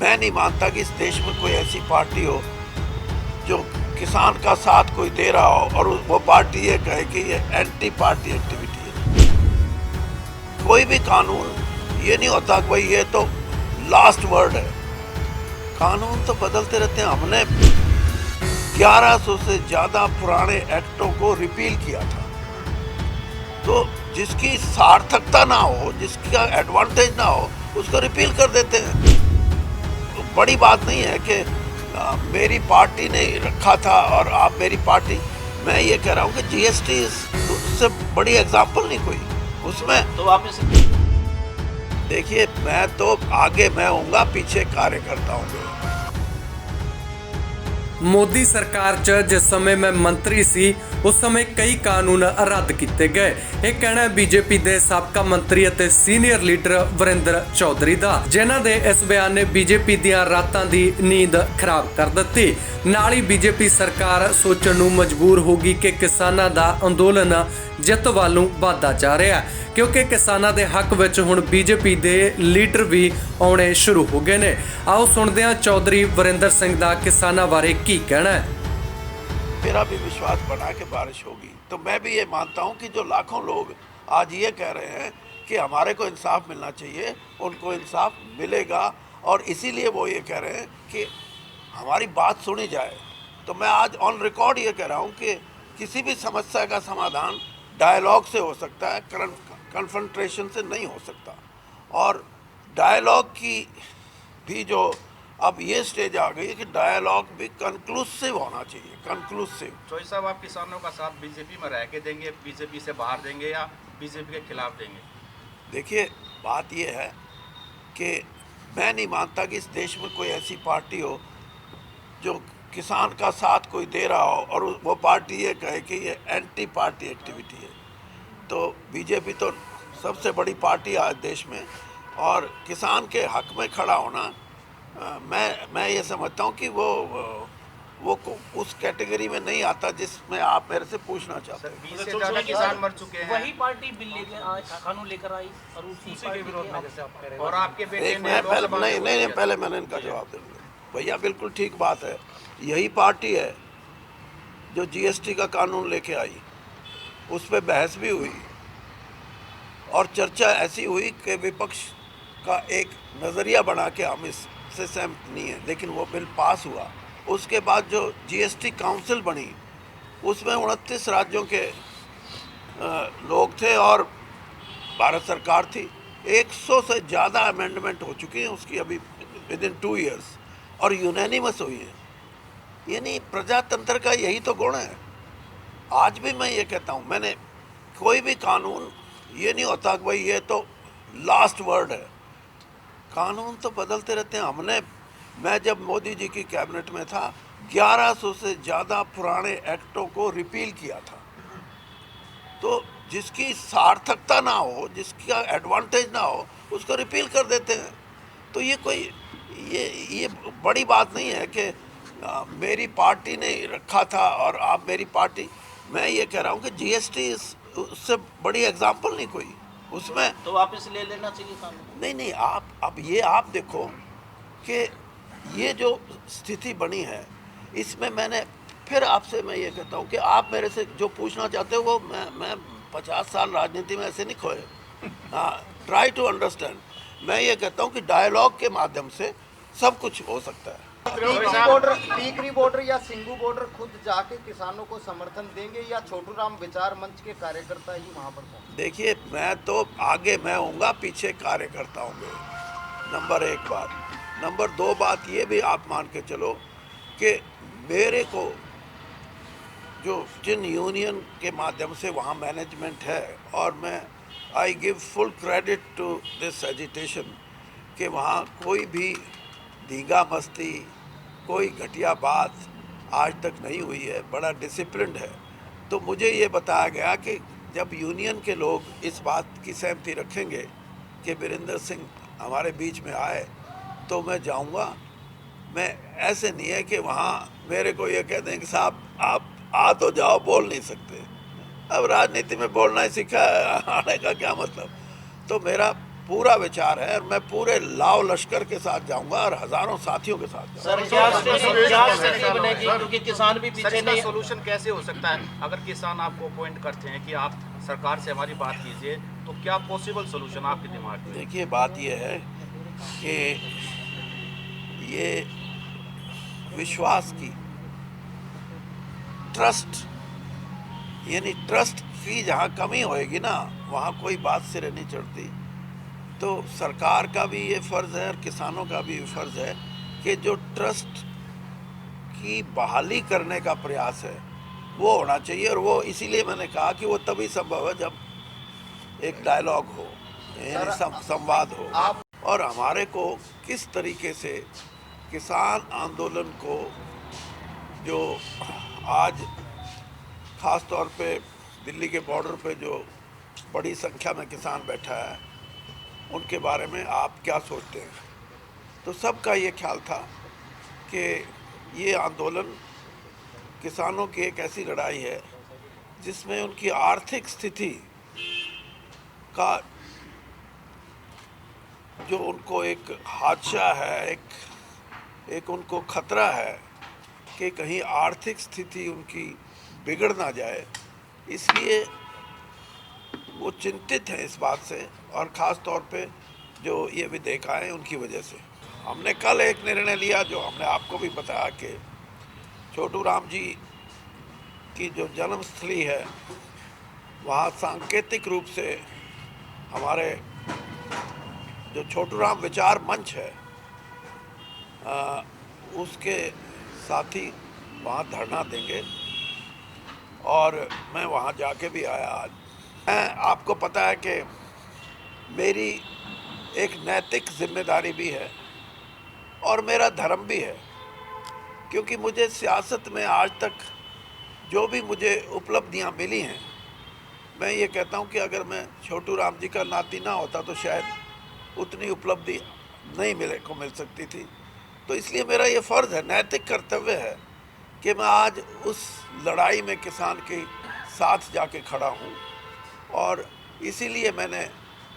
मैं नहीं मानता कि इस देश में कोई ऐसी पार्टी हो जो किसान का साथ कोई दे रहा हो और वो पार्टी ये कहे कि ये एंटी पार्टी एक्टिविटी है। कोई भी कानून ये नहीं होता कि भाई ये तो लास्ट वर्ड है। कानून तो बदलते रहते हैं। हमने 1100 से ज़्यादा पुराने एक्टों को रिपील किया था, तो जिसकी सार्थकता ना हो, जिसका एडवांटेज ना हो, उसको रिपील कर देते हैं। तो बड़ी बात नहीं है कि मेरी पार्टी ने रखा था और आप मेरी पार्टी। मैं ये कह रहा हूँ कि जीएसटी उससे बड़ी एग्जाम्पल नहीं कोई उसमें। तो आप इसे देखिए, मैं तो आगे मैं होऊंगा, पीछे कार्यकर्ता होंगे। ਮੋਦੀ ਸਰਕਾਰ 'ਚ ਜਿਸ ਸਮੇਂ ਮੈਂ ਮੰਤਰੀ ਸੀ ਉਸ ਸਮੇਂ ਕਈ ਕਾਨੂੰਨ ਰੱਦ ਕੀਤੇ ਗਏ। ਇਹ ਕਹਿਣਾ ਬੀਜੇਪੀ ਦੇ ਸਾਬਕਾ ਮੰਤਰੀ ਅਤੇ ਸੀਨੀਅਰ ਲੀਡਰ ਵਰਿੰਦਰ ਚੌਧਰੀ ਦਾ, ਜਿਨ੍ਹਾਂ ਦੇ ਇਸ ਬਿਆਨ ਨੇ ਬੀਜੇਪੀ ਦੀਆਂ ਰਾਤਾਂ ਦੀ ਨੀਂਦ ਖਰਾਬ ਕਰ ਦਿੱਤੀ। ਨਾਲ ਹੀ ਬੀਜੇਪੀ ਸਰਕਾਰ ਸੋਚਣ ਨੂੰ ਮਜਬੂਰ ਹੋ ਗਈ ਕਿ ਕਿਸਾਨਾਂ ਦਾ ਅੰਦੋਲਨ ਜਿੱਤ ਵੱਲ ਨੂੰ ਵਧਦਾ ਜਾ ਰਿਹਾ ਹੈ, ਕਿਉਂਕਿ ਕਿਸਾਨਾਂ ਦੇ ਹੱਕ ਵਿੱਚ ਹੁਣ ਬੀਜੇਪੀ ਦੇ ਲੀਡਰ ਵੀ ਆਉਣੇ ਸ਼ੁਰੂ ਹੋ ਗਏ ਨੇ। ਆਓ ਸੁਣਦੇ ਹਾਂ ਚੌਧਰੀ ਵਰਿੰਦਰ ਸਿੰਘ ਦਾ ਕਿਸਾਨਾਂ ਬਾਰੇ ਕੀ ਕਹਿਣਾ ਹੈ। मेरा भी विश्वास बना के बारिश होगी। तो मैं भी ये मानता हूँ कि जो लाखों लोग आज ये कह रहे हैं कि हमारे को इंसाफ मिलना चाहिए, उनको इंसाफ मिलेगा, और इसीलिए वो ये कह रहे हैं कि हमारी बात सुनी जाए। तो मैं आज ऑन रिकॉर्ड ये कह रहा हूँ कि किसी भी समस्या का समाधान डायलॉग से हो सकता है, कन्फ्रंटेशन से नहीं हो सकता। और डायलॉग की भी जो अब ये स्टेज आ गई है कि डायलॉग भी कंक्लूसिव होना चाहिए, कंक्लूसिव। चौधरी साहब, आप किसानों का साथ बीजेपी में रह के देंगे, बीजेपी से बाहर देंगे या बीजेपी के खिलाफ देंगे? देखिए, बात ये है कि मैं नहीं मानता कि इस देश में कोई ऐसी पार्टी हो जो किसान का साथ कोई दे रहा हो और वो पार्टी ये कहे कि ये एंटी पार्टी एक्टिविटी है। तो बीजेपी तो सबसे बड़ी पार्टी आज देश में, और किसान के हक में खड़ा होना, मैं ये समझता हूँ कि वो उस कैटेगरी में नहीं आता जिसमें आप मेरे से पूछना चाहते हैं। 20 से ज़्यादा किसान मर चुके हैं। वही पार्टी बिल लेकर कानून लेकर आई और उसी के विरोध में जैसे आप कह रहे हैं। और आपके बेटे एक ने मैं पहले लोकसभा में नहीं पहले मैंने इनका जवाब दे दूँगा। भैया, बिल्कुल ठीक बात है। यही पार्टी है जो जीएसटी का कानून लेके आई, उस पर बहस भी हुई और चर्चा ऐसी हुई कि विपक्ष का एक नज़रिया बना के हम इससे सहमत नहीं है, लेकिन वो बिल पास हुआ। उसके बाद जो जीएसटी काउंसिल बनी, उसमें 29 राज्यों के लोग थे और भारत सरकार थी। 100 से ज़्यादा अमेंडमेंट हो चुकी हैं उसकी अभी विद इन 2 ईयर्स, और यूनैनिमस हुई है। यानी प्रजातंत्र का यही तो गुण है। आज भी मैं ये कहता हूँ, मैंने कोई भी कानून ये नहीं होता कि भाई ये तो लास्ट वर्ड है। कानून तो बदलते रहते हैं। मैं जब मोदी जी की कैबिनेट में था, 1100 से ज़्यादा पुराने एक्टों को रिपील किया था। तो जिसकी सार्थकता ना हो, जिसका एडवांटेज ना हो, उसको रिपील कर देते हैं। तो ये कोई ये बड़ी बात नहीं है कि मेरी पार्टी ने रखा था और आप मेरी पार्टी। मैं ये कह रहा हूँ कि जीएसटी उससे बड़ी एग्जाम्पल नहीं कोई उसमें। तो आप इसे ले लेना चाहिए कानून। नहीं, आप देखो कि ये जो स्थिति बनी है, इसमें मैंने फिर आपसे मैं ये कहता हूँ कि आप मेरे से जो पूछना चाहते हो वो मैं 50 साल राजनीति में ऐसे नहीं खोए। हाँ, ट्राई टू अंडरस्टैंड। मैं ये कहता हूँ कि डायलॉग के माध्यम से सब कुछ हो सकता है। टीकरी बॉर्डर या सिंगू बॉर्डर खुद जाके किसानों को समर्थन देंगे या छोटू राम विचार मंच के कार्यकर्ता ही वहाँ पर पहुँचे? देखिए, मैं तो आगे मैं होऊंगा, पीछे कार्यकर्ता होंगे। नंबर 1 बात। नंबर 2 बात ये भी आप मान के चलो कि मेरे को जिन यूनियन के माध्यम से वहाँ मैनेजमेंट है, और मैं I give full credit to this agitation कि वहाँ कोई भी धींगा मस्ती, कोई घटिया बात आज तक नहीं हुई है, बड़ा डिसिप्लिन्ड है। तो मुझे ये बताया गया कि जब यूनियन के लोग इस बात की सहमति रखेंगे कि वीरेंद्र सिंह हमारे बीच में आए, तो मैं जाऊंगा। मैं ऐसे नहीं है कि वहाँ मेरे को ये कह दें कि साहब आप आ तो जाओ, बोल नहीं सकते। अब राजनीति में बोलना ही सीखा है, आने का क्या मतलब। तो मेरा पूरा विचार है और मैं पूरे लाव लश्कर के साथ जाऊंगा और हजारों साथियों के साथ जाऊंगा। सर क्या स्थिति बनेगी, क्योंकि किसान भी सर पीछे इसका नहीं। सोल्यूशन कैसे हो सकता है? अगर किसान आपको अपॉइंट करते हैं कि आप सरकार से हमारी बात कीजिए, तो क्या पॉसिबल सोल्यूशन आपके दिमाग में? देखिए, बात यह है कि ये विश्वास की, ट्रस्ट, यानी ट्रस्ट की जहाँ कमी होएगी ना, वहाँ कोई बात सिरे नहीं चढ़ती। तो सरकार का भी ये फ़र्ज़ है और किसानों का भी फ़र्ज़ है कि जो ट्रस्ट की बहाली करने का प्रयास है वो होना चाहिए। और वो इसीलिए मैंने कहा कि वो तभी संभव है जब एक डायलॉग हो, यानी संवाद हो। और हमारे को किस तरीके से किसान आंदोलन को, जो आज ख़ास तौर पे दिल्ली के बॉर्डर पे जो बड़ी संख्या में किसान बैठा है, उनके बारे में आप क्या सोचते हैं? तो सबका ये ख्याल था कि ये आंदोलन किसानों की एक ऐसी लड़ाई है जिसमें उनकी आर्थिक स्थिति का जो उनको एक हादसा है, एक उनको खतरा है कि कहीं आर्थिक स्थिति उनकी बिगड़ ना जाए, इसलिए वो चिंतित हैं इस बात से। और ख़ास तौर पे जो ये विधेयकाएँ उनकी वजह से हमने कल एक निर्णय लिया, जो हमने आपको भी बताया कि छोटू राम जी की जो जन्मस्थली है, वहाँ सांकेतिक रूप से हमारे जो छोटू राम विचार मंच है, उसके साथी वहाँ धरना देंगे और मैं वहाँ जाके भी आया आज। आपको पता है कि मेरी एक नैतिक जिम्मेदारी भी है और मेरा धर्म भी है, क्योंकि मुझे सियासत में आज तक जो भी मुझे उपलब्धियां मिली हैं, मैं ये कहता हूं कि अगर मैं छोटू राम जी का नाती ना होता तो शायद उतनी उपलब्धि नहीं मिल सकती थी। तो इसलिए मेरा ये फ़र्ज़ है, नैतिक कर्तव्य है कि मैं आज उस लड़ाई में किसान के साथ जाके खड़ा हूँ। और इसीलिए मैंने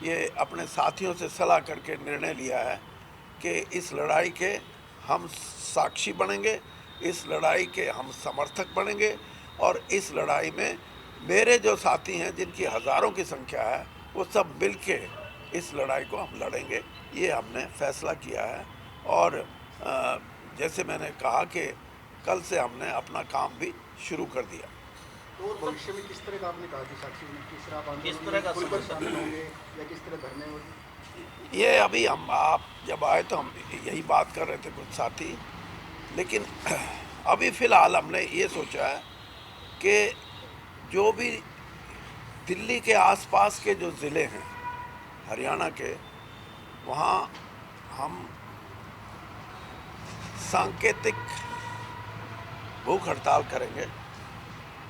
ये अपने साथियों से सलाह करके निर्णय लिया है कि इस लड़ाई के हम साक्षी बनेंगे, इस लड़ाई के हम समर्थक बनेंगे और इस लड़ाई में मेरे जो साथी हैं, जिनकी हज़ारों की संख्या है, वो सब मिल के इस लड़ाई को हम लड़ेंगे। ये हमने फैसला किया है। और जैसे मैंने कहा कि कल से हमने अपना काम भी शुरू कर दिया। तो भविष्य में किस तरह का आपने कहा कि साक्षी, किस तरह आप किस तरह का शामिल होंगे या किस तरह धरने होंगे? ये अभी आप जब आए तो हम यही बात कर रहे थे कुछ साथी, लेकिन अभी फ़िलहाल हमने ये सोचा है कि जो भी दिल्ली के आसपास के जो ज़िले हैं हरियाणा के, वहाँ हम सांकेतिक भूख हड़ताल करेंगे,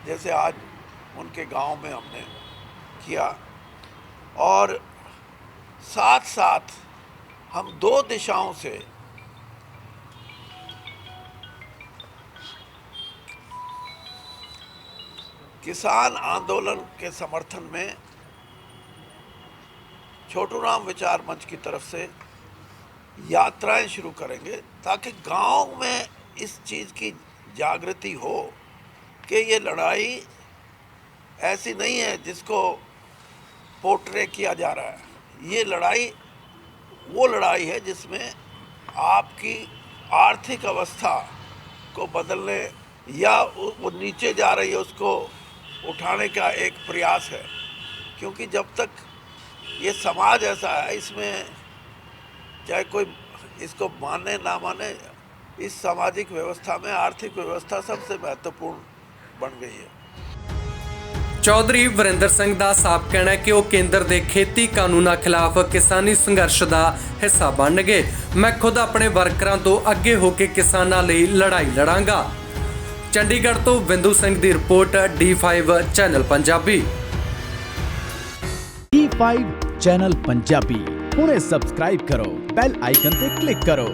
जैसे आज उनके गांव में हमने किया। और साथ साथ हम 2 दिशाओं से किसान आंदोलन के समर्थन में छोटू राम विचार मंच की तरफ से यात्राएं शुरू करेंगे, ताकि गांव में इस चीज़ की जागृति हो कि ये लड़ाई ऐसी नहीं है जिसको पोर्ट्रे किया जा रहा है। ये लड़ाई वो लड़ाई है जिसमें आपकी आर्थिक अवस्था को बदलने या वो नीचे जा रही है उसको उठाने का एक प्रयास है। क्योंकि जब तक ये समाज ऐसा है, इसमें चाहे कोई इसको माने ना माने, इस सामाजिक व्यवस्था में आर्थिक व्यवस्था सबसे महत्वपूर्ण बन गई है। ਚੌਧਰੀ ਵਰਿੰਦਰ ਸਿੰਘ ਦਾ ਸਾਫ਼ ਕਹਿਣਾ ਹੈ ਕਿ ਉਹ ਕੇਂਦਰ ਦੇ ਖੇਤੀ ਕਾਨੂੰਨਾਂ ਖਿਲਾਫ ਕਿਸਾਨੀ ਸੰਘਰਸ਼ ਦਾ ਹਿੱਸਾ ਬਣਨਗੇ। ਮੈਂ ਖੁਦ ਆਪਣੇ ਵਰਕਰਾਂ ਤੋਂ ਅੱਗੇ ਹੋ ਕੇ ਕਿਸਾਨਾਂ ਲਈ ਲੜਾਈ ਲੜਾਂਗਾ। ਚੰਡੀਗੜ੍ਹ ਤੋਂ ਬਿੰਦੂ ਸਿੰਘ ਦੀ report D5 channel Punjabi. D5 channel Punjabi ਹੁਣੇ ਸਬਸਕ੍ਰਾਈਬ ਕਰੋ, ਬੈਲ ਆਈਕਨ ਤੇ ਕਲਿੱਕ ਕਰੋ।